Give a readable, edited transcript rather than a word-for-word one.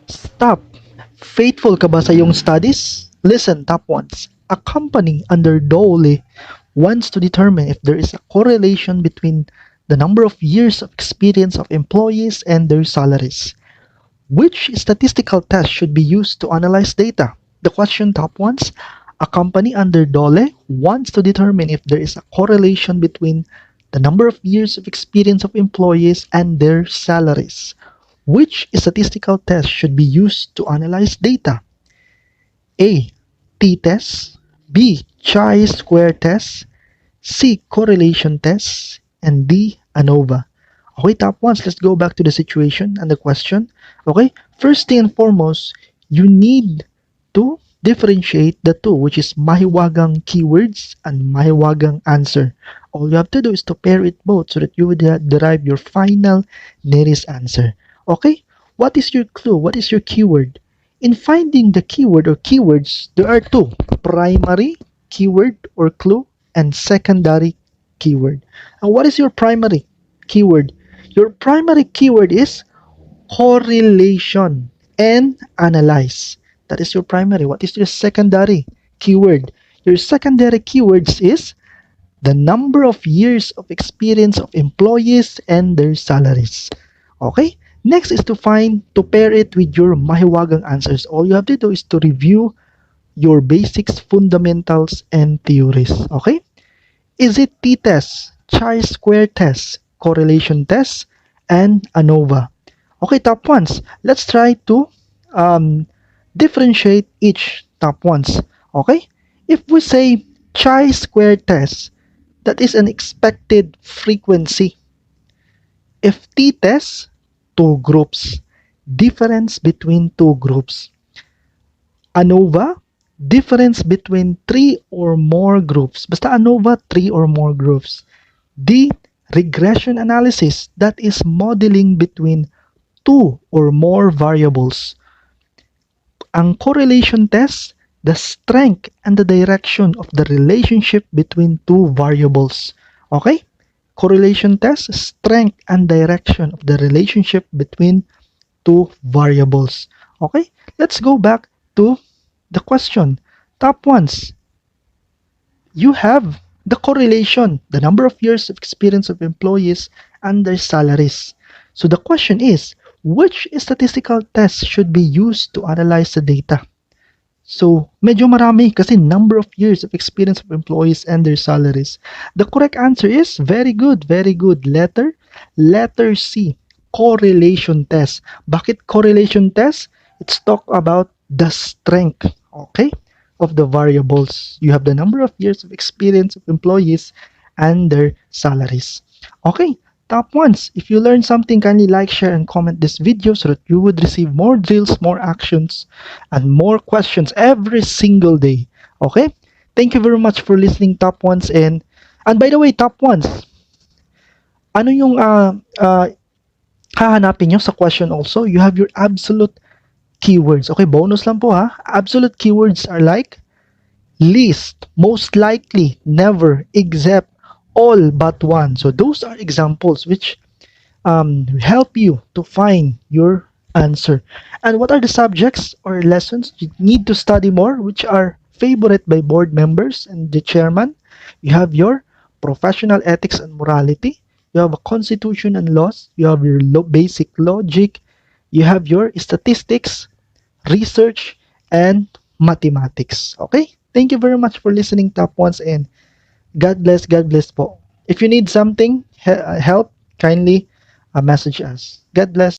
Stop! Faithful ka ba sa iyong studies? Listen, top ones. A company under DOLE wants to determine if there is a correlation between the number of years of experience of employees and their salaries. Which statistical test should be used to analyze data? The question, top ones. A company under DOLE wants to determine if there is a correlation between the number of years of experience of employees and their salaries. Which statistical test should be used to analyze data? A. T-test, B. Chi-square test, C. Correlation test, and D. ANOVA. Okay, top ones, let's go back to the situation and the question. Okay, first thing and foremost, you need to differentiate the two, which is mahiwagang keywords and mahiwagang answer. All you have to do is to pair it both so that you would derive your final nearest answer. Okay, what is your clue? What is your keyword? In finding the keyword or keywords, there are two: primary keyword or clue and secondary keyword. And what is your primary keyword? Your primary keyword is correlation and analyze. That is your primary. What is your secondary keyword? Your secondary keywords is the number of years of experience of employees and their salaries. Okay? Next is to pair it with your mahiwagang answers. All you have to do is to review your basics, fundamentals, and theories. Okay? Is it t-test, chi-square test, correlation test, and ANOVA? Okay, top ones. Let's try to differentiate each top ones. Okay? If we say chi-square test, that is an expected frequency. If t-test, two groups. Difference between two groups. ANOVA, difference between three or more groups. Basta ANOVA, three or more groups. D, regression analysis, that is modeling between two or more variables. Ang correlation test, the strength and the direction of the relationship between two variables. Okay? Correlation test, strength and direction of the relationship between two variables. Okay? Let's go back to the question. Top ones. You have the correlation, the number of years of experience of employees and their salaries. So the question is, which statistical test should be used to analyze the data? So, medyo marami kasi number of years of experience of employees and their salaries. The correct answer is very good, very good. Letter C, correlation test. Bakit correlation test? It's talk about the strength, okay, of the variables. You have the number of years of experience of employees and their salaries. Okay, top ones. If you learned something, kindly like, share, and comment this video so that you would receive more drills, more actions, and more questions every single day. Okay? Thank you very much for listening, top ones. And by the way, top ones, ano yung hahanapin nyo sa question also? You have your absolute keywords. Okay, bonus lang po ha. Absolute keywords are like least, most likely, never, except, all but one. So those are examples which help you to find your answer. And what are the subjects or lessons you need to study more, which are favorite by board members and the chairman? You have your professional ethics and morality. You have a constitution and laws. You have your basic logic. You have your statistics, research, and mathematics. Okay? Thank you very much for listening, top ones, and God bless po. If you need something, help, kindly message us. God bless.